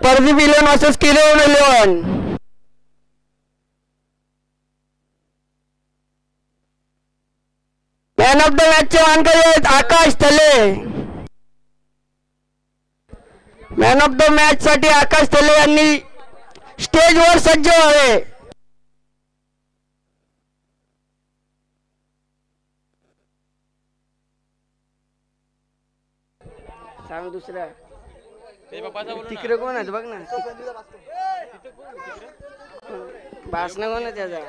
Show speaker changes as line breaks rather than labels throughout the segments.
Pardeep 11 versus Kiran 11. Man of the match चे मानकरी आहेत आकाश थले. मॅन ऑफ द मॅच साठी आकाश थले यांनी स्टेजवर सज्ज व्हावे. सांग दुसरा तिकडे कोण आहे बघ ना. भाषण कोण आहे त्याचा.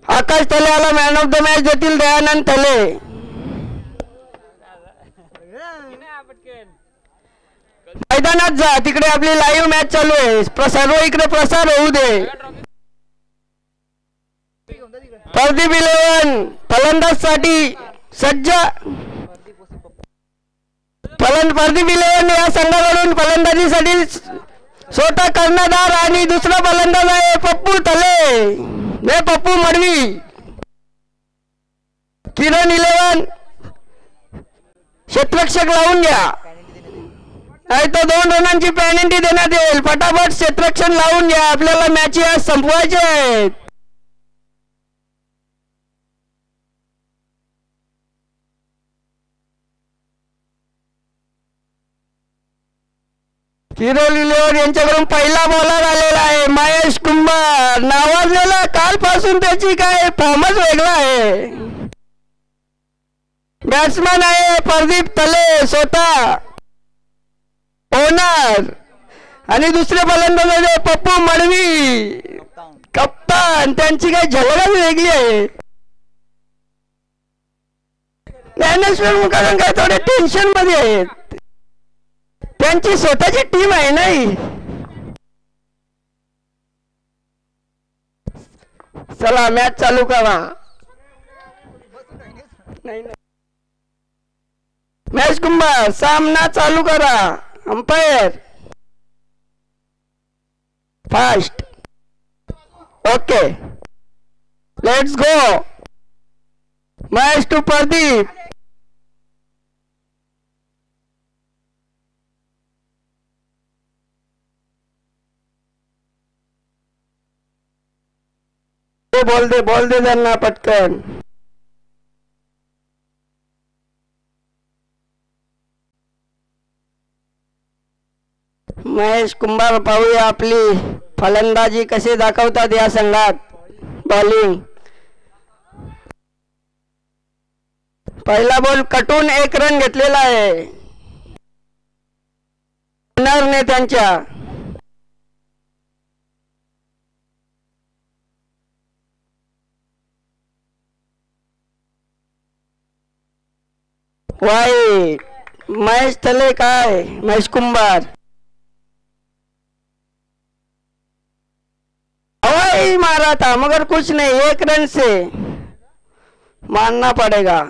आकाश थले आला मॅन ऑफ द मॅच देतील दयानंद थले. मैदानात जा तिकडे आपली लाईव्ह मॅच चालू आहे. सर्व इकडे प्रसार होऊ दे. परदीप 11 फलंदाज साठी सज्ज. परदीप 11 या संघाकडून फलंदाजीसाठी स्वतः कर्णधार आणि दुसरा फलंदाज आहे पप्पू थले. पप्पू मडवी. किरण 11 क्षेत्ररक्षक लावून घ्या नाही तर 2 रनांची पेनल्टी देण्यात येईल. फटाफट क्षेत्ररक्षण लावून घ्या. आपल्याला मॅच आज संपवायचे आहेत. किरण 11 यांच्याकडून पहिला बॉलर आलेला आहे महेश कुंभार. नावाजलेला कालपासून त्याची काय फॉर्मच वेगळा आहे. बॅट्समॅन आहे परदीप थले स्वतः ओनर आणि दुसरे फलंदाज आहे पप्पू मडवी कप्तान. त्यांची काही झलकच वेगळी आहे. ज्ञानेश्वर मुखार्जी काय थोडे टेन्शन मध्ये आहेत. त्यांची स्वतःची टीम आहे नाही. चला मॅच चालू करा. नाही महेश कुंभार सामना चालू करा. Umpire fast. Okay let's go. Mahesh to Pradeep. बोल दे त्यांना पटकन. महेश कुंभार पाहूया आपली फलंदाजी कसे दाखवतात या संघात. बॉलिंग पहिला बॉल कटून 1 रन घेतलेला आहे ओनरने त्यांच्या. वाईट. महेश थले काय महेश कुंभार हवाई मारा था मगर कुछ नहीं. 1 रन से मानना पड़ेगा.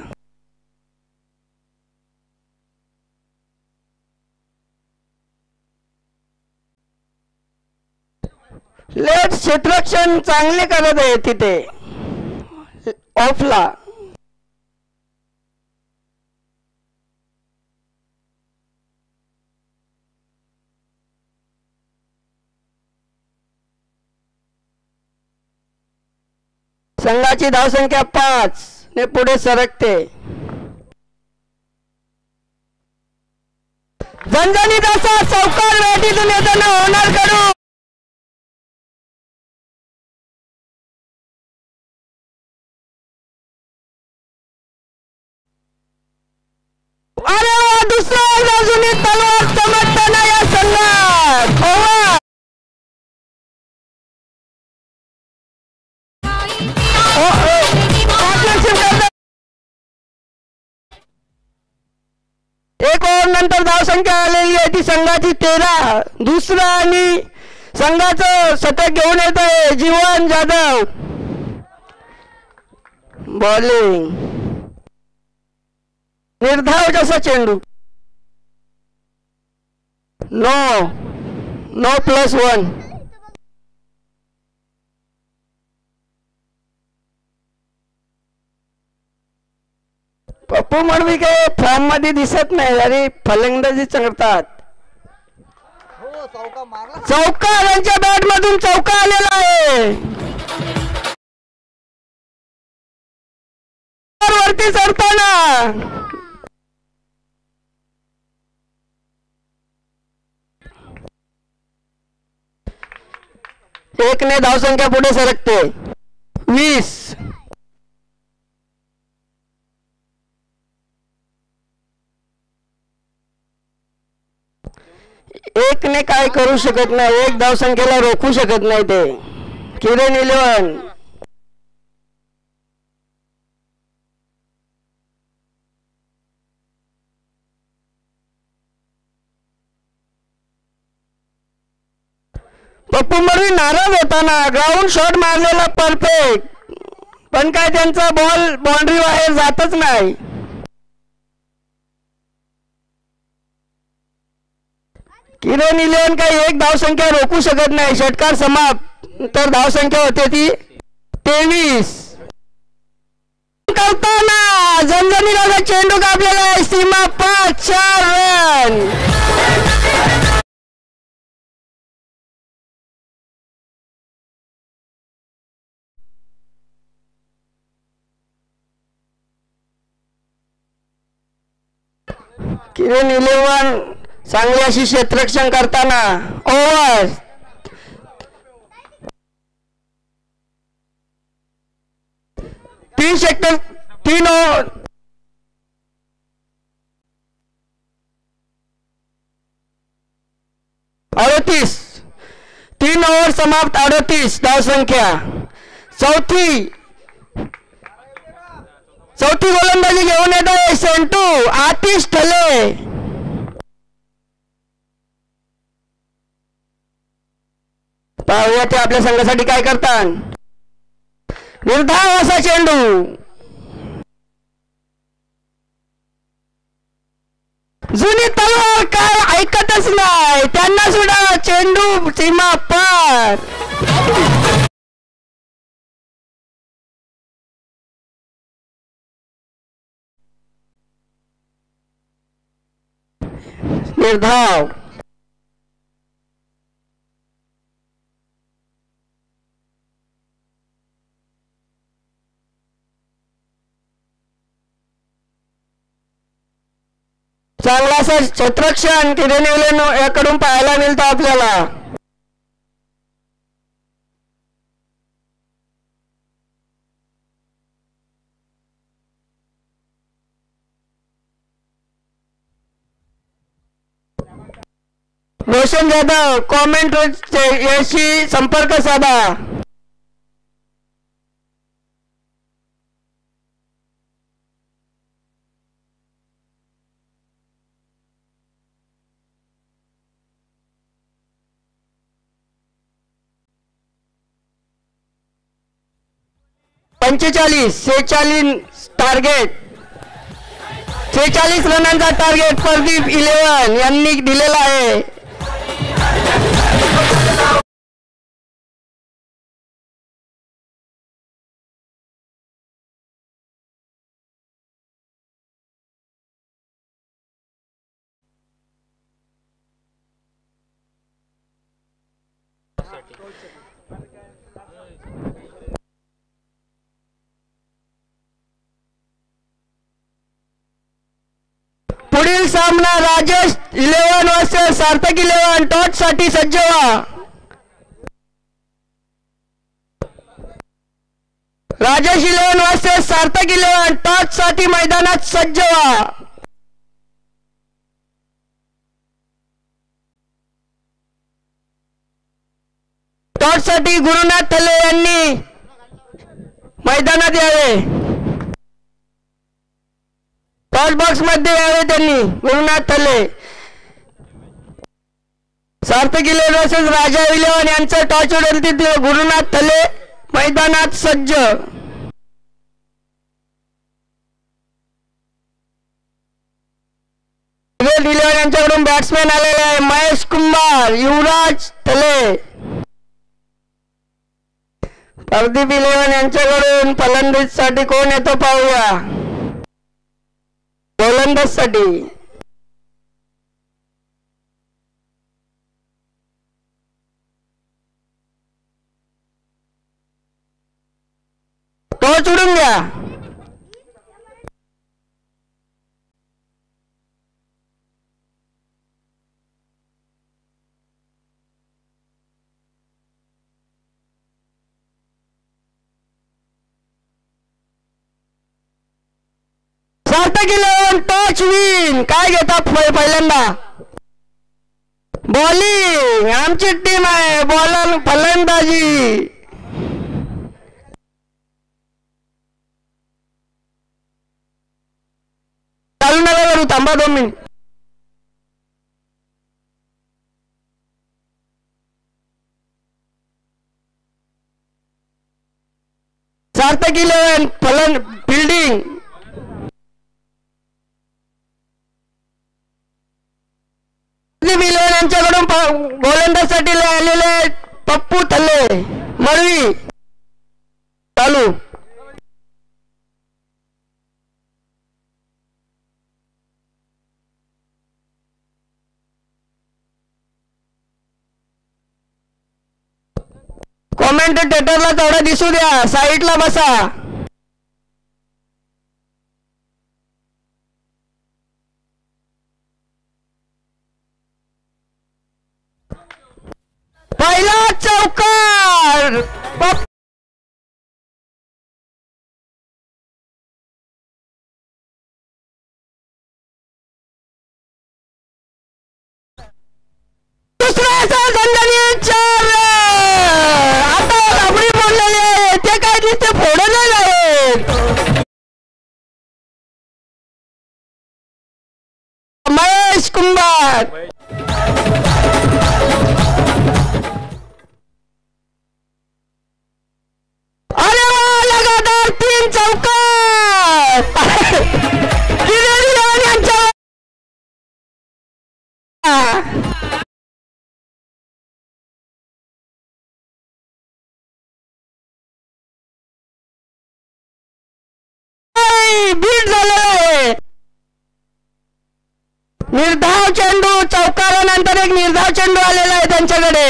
लेट क्षेत्ररक्षण चांगले करत आहे तिथे ऑफला. संघाची धावसंख्या 5 ने पुढे सरकते. झणझणीत असा चौकार बॅटीतून येताना होणार कडू. अरे वा दुसऱ्या बाजूने तलवार चमकताना या संघात. ओव्हर एक ओव्हर नंतर धावसंख्या आलेली आहे ती संघाची 13. दुसरा आणि संघाचं शतक घेऊन येत आहे जीवन जाधव. बॉलिंग निर्धाव जसा चेंडू. नो +1. पप्पू मडवी काय फॉर्म मध्ये दिसत नाही आणि फलंदाजी करतात. चौका यांच्या बॅट मधून चौका आलेला आहे. वरती चढताना एक ने धावसंख्या पुढे सरकते. 20. एक ने काय करू शकत नाही. एक धावसंख्येला रोखू शकत नाही ते. किरण 11. पप्पू मडवी नाराज होताना ग्राउंड शॉट मारलेला परफेक्ट, पण काय त्यांचा बॉल बाउंड्री बाहेर जातच नाही. किरण 11 काही एक धावसंख्या रोखू शकत नाही. षटकार समाप्त. तर धावसंख्या होते ती 23. करताना झणझणीला चेंडू कापलेला आहे. सीमा 5-4 रन. किरण 11 चांगली अशी क्षेत्ररक्षण करताना. Over 3 sector 3 over 38. 3 ओव्हर समाप्त. 38 धावसंख्या. चौथी गोलंदाजी घेऊन येत आहे सेंटू आतिश ठले. पाहूया ते आपल्या संघासाठी काय करतात. निर्धाव असा चेंडू. जुनी तलवार काय ऐकतच नाही. त्यांना सुद्धा चेंडू सीमा पार. निर्धाव. चांगलासा क्षेत्ररक्षण किरण याकडून पाहायला मिळतं आपल्याला. रोशन जाधव कॉमेंट याशी संपर्क साधा. पंचेचाळीस 46 टार्गेट. 46 रनांचा टार्गेट प्रदीप 11 यांनी दिलेला आहे. पुढील सामना राजेश 11 वर्सेस सार्थक 11. टॉस साठी सज्ज व्हा. राजेश 11 वर्सेस सार्थक 11. टॉस साठी मैदानात सज्ज व्हा. टॉस साठी गुरुनाथ थले यांनी मैदानात यावे. टॉस बॉक्स मध्ये यावे त्यांनी. गुरुनाथ थले. सार्थक 11 वर्सेस राजा 11 यांचं टॉस विनंती. गुरुनाथ थले मैदानात सज्ज. यांच्याकडून बॅट्समॅन आलेले आहे महेश कुंभार, युवराज थले. प्रदीप 11 यांच्याकडून फलंदाजीसाठी कोण येतो पाहूया. गोलंदाजसाठी टॉस उडून घ्या. सार्थक 11 टच विन. काय घेतात पहिल्यांदा बॉलिंग. आमची टीम आहे बॉलर फलंदाजी. चालू नका करू, थांबा 2 मिनिट. सार्थक 11 फिल्डिंग. यांच्याकडून गोलंदाजसाठी आलेले पप्पू थल्ले मळवी. चालू. कॉमेंटेटरला तेवढा दिसू द्या, साईडला बसा. पहिला चौकार. दुसरा झंझणी 4. आता राबडी बोललेले ते काय दिसते फोडलेले आहेत. महेश कुंभार. अरे वा, लगातार 3 चौकार. यांच्या बीट झालेला आहे. निर्धाव चेंडू. चौकारानंतर एक निर्धाव चेंडू आलेला आहे त्यांच्याकडे.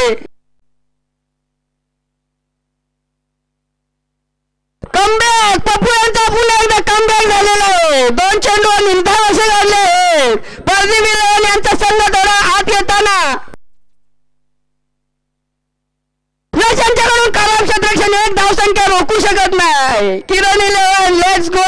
कमबॅक. पप्पू यांचा पुन्हा एकदा कमबॅक झालेला आहे. 2 चेंडू निर्धाव असे झाले आहेत. प्रदीप 11 यांचा संघ थोडा आत येताना यांच्याकडून खराब क्षेत्ररक्षण. 1 धावसंख्या रोखू शकत नाही. किरण 11 लेट्स गो.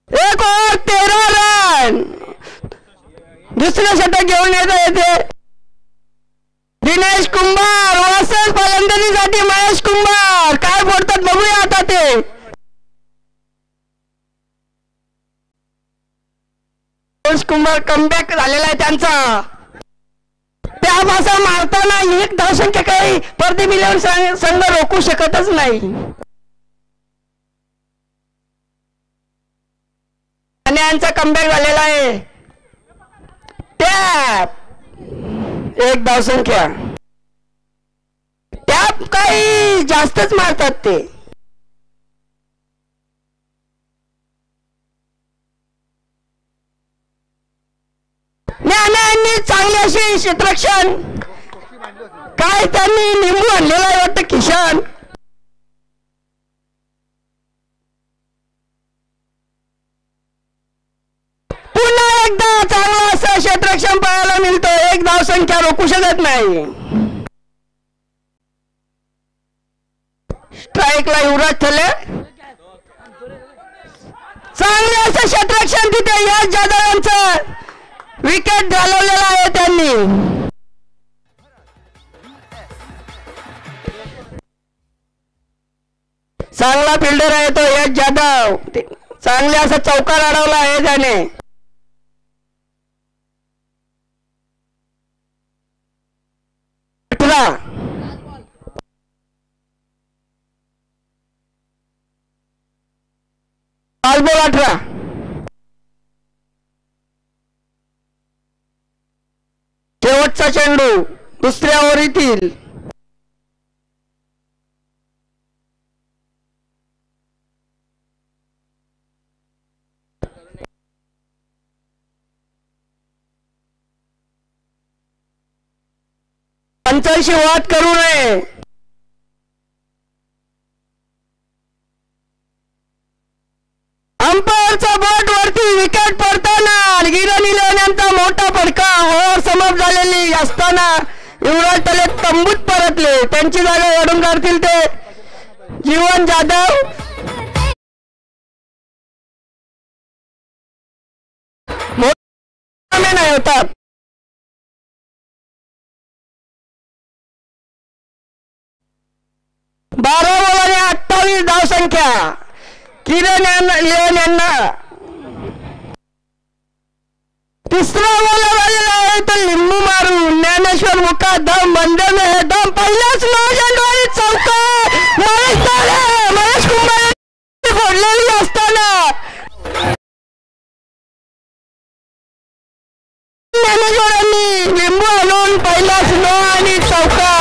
एक ओव्हर 13 रन. दुसरं षटक घेऊन येते दिनेश कुंभार. वासस फलंदाजीसाठी महेश कुंभार. काय बोलतात बघूया आता ते. महेश कुंभार कमबॅक झालेला आहे त्यांचा. त्यापासून मारताना 1 धावसंख्या काही प्रदीप 11 संघ रोखू शकतच नाही. आणि यांचा कमबॅक झालेला आहे. टॅप. 1 धावसंख्या. टॅप काही जास्तच मारतात ते. ज्ञानांनी चांगली अशी क्षेत्ररक्षण. काय त्यांनी निंबू आणलेला आहे वाटतं किशन. पुन्हा एकदा चांगलं असं क्षेत्ररक्षण पाहायला मिळतं. 1 धावसंख्या रोखू शकत नाही. स्ट्राईकला युवराज थले. चांगले असं क्षेत्ररक्षण तिथे यश जाधव यांचं विकेट घालवलेला आहे त्यांनी. चांगला फिल्डर आहे तो यश जाधव. चांगले असा चौकार अडवला आहे त्याने. बॉल 18. शेवटचा चेंडू दुसऱ्या ओव्हरीतील. पंचांशी वाद करू नये. अंपायरचा बोट वरती विकेट पडताना गिरण इलेव्हन यांचा मोठा फटका. ओव्हर समाप्त झालेली असताना युवराज तले तंबूत परतले. त्यांची जागा ओढून काढतील ते जीवन जाधव. नाही होतात. 12 बॉल आणि 28 धावसंख्या. किरण इलेव्हन यांना तिसरा बॉल झालेला आहे तर लिंबू मारून ज्ञानेश्वर मुकादम बंदे में है दम. पहिल्याच नौजवानी चौका महेश कुंभारे फोडलेली असताना ज्ञानेश्वरांनी लिंबू आणून पहिलाच नो आणि चौका.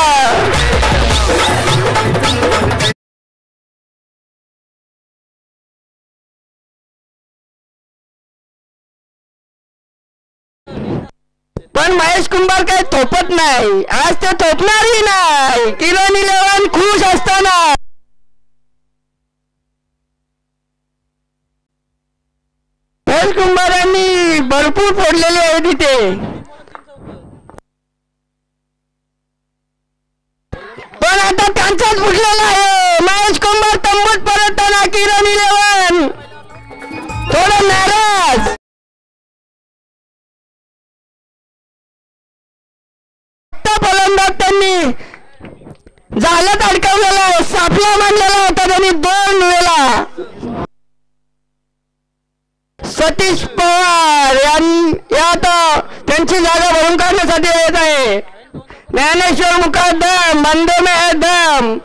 पण महेश कुंभार काही थोपत नाही. आज ते थोपणारही नाही. किरण इलेव्हन खुश असताना महेश कुंभार यांनी भरपूर फोडलेले आहे तिथे. पण आता त्यांचाच फुटलेला आहे. महेश कुंभार तंबूत परतताना किरण इलेव्हन थोडं नाराज. फलंदाज त्यांनी जाळ्यात अडकवलेला सापला मांडलेला होता. त्यांनी 2 वेळा. सतीश पवार आता त्यांची जागा भरून काढण्यासाठी येत आहे. ज्ञानेश्वर मुकादम बंदे में है दम.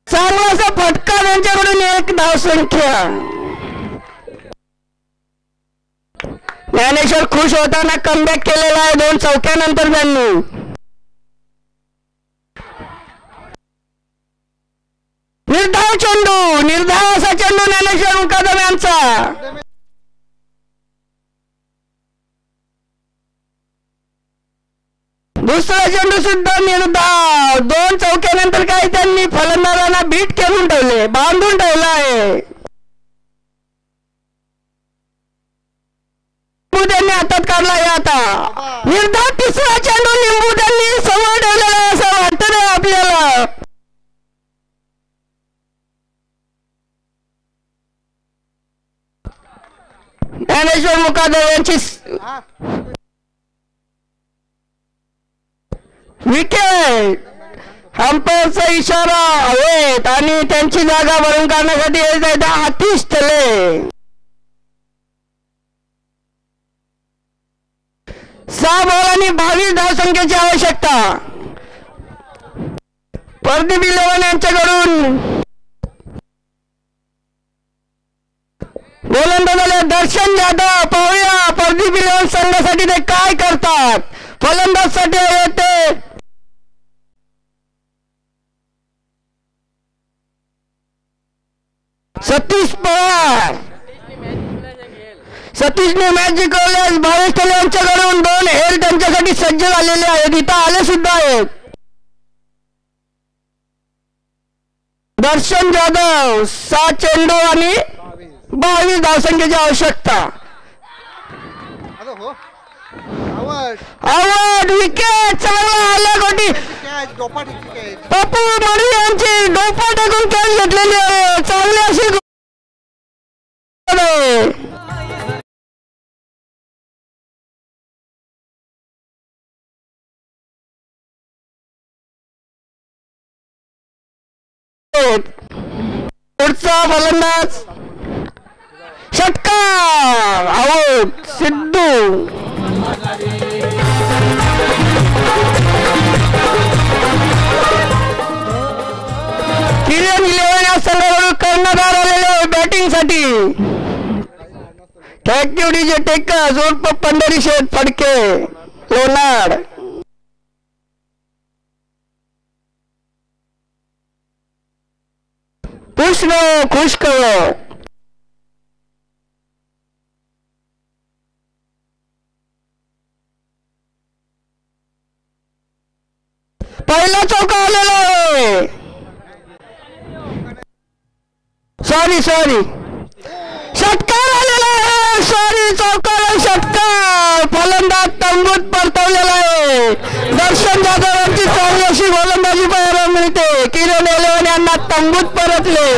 चांगलासा फटका त्यांच्याकडून 1 धावसंख्या. ज्ञानेश्वर खुश होताना कमबॅक केलेला आहे 2 चौक्यानंतर त्यांनी. निर्धाव चेंडू निर्धाव असा चेंडू ज्ञानेश्वर मुकादम यांचा. दुसरा चेंडू सुद्धा निर्धाव. 2 चौक्यानंतर काही त्यांनी फलंदाजांना बीट करून ठेवले, बांधून ठेवला आहे. त्यांनी हातात काढला आहे. आता निर्धाव तिसरा चेंडू लिंबू त्यांनी समोर ठेवलेला आहे असं वाटत नाही आपल्याला. ज्ञानेश्वर मुकादम यांची विकेट. अंपायरचा इशारा हवेत आणि त्यांची जागा भरून काढण्यासाठी येत आहे आतिश तले. 6 बॉल आणि 22 धावसंख्येची आवश्यकता. प्रदीप इलेव्हन यांच्याकडून गोलंदाजाला दर्शन जाधव. पाहूया प्रदीप इलेव्हन संघासाठी ते काय करतात. फलंदाज साठी येते सतीश पवार. सतीशने मॅच जिंकवल्यास भावेश तले यांच्याकडून 2 हेल त्यांच्यासाठी सज्ज झालेले आहेत. इथं आले सुद्धा आहेत. दर्शन जाधव 7 चेंडू आणि 22 धावसंख्येची आवश्यकता. आवड विकेट. चांगला आला गोटी. पप्पू मडवी यांची डोपा टाकून कॅच घेतलेली आहे. चांगली अशी पुढचा फलंदाज षटकार. आऊट. सिद्धू. किरण इलेव्हन या संघाकडून कर्णधार आलेले बॅटिंग साठी थँक्यू डीजे टेकस उर्फ पंढरी शेठ फडके लोणाड. कृष्ण खुश करो. पहिला चौका आलेला आहे. सॉरी षटकार आलेला आहे. सॉरी चौकार षटकार. फलंदाज तंबूत परतवलेला आहे. दर्शन जाधव यांची चांगली अशी गोलंदाजी पाहायला मिळते. किरण एलेवन यांना तंबूत परतले.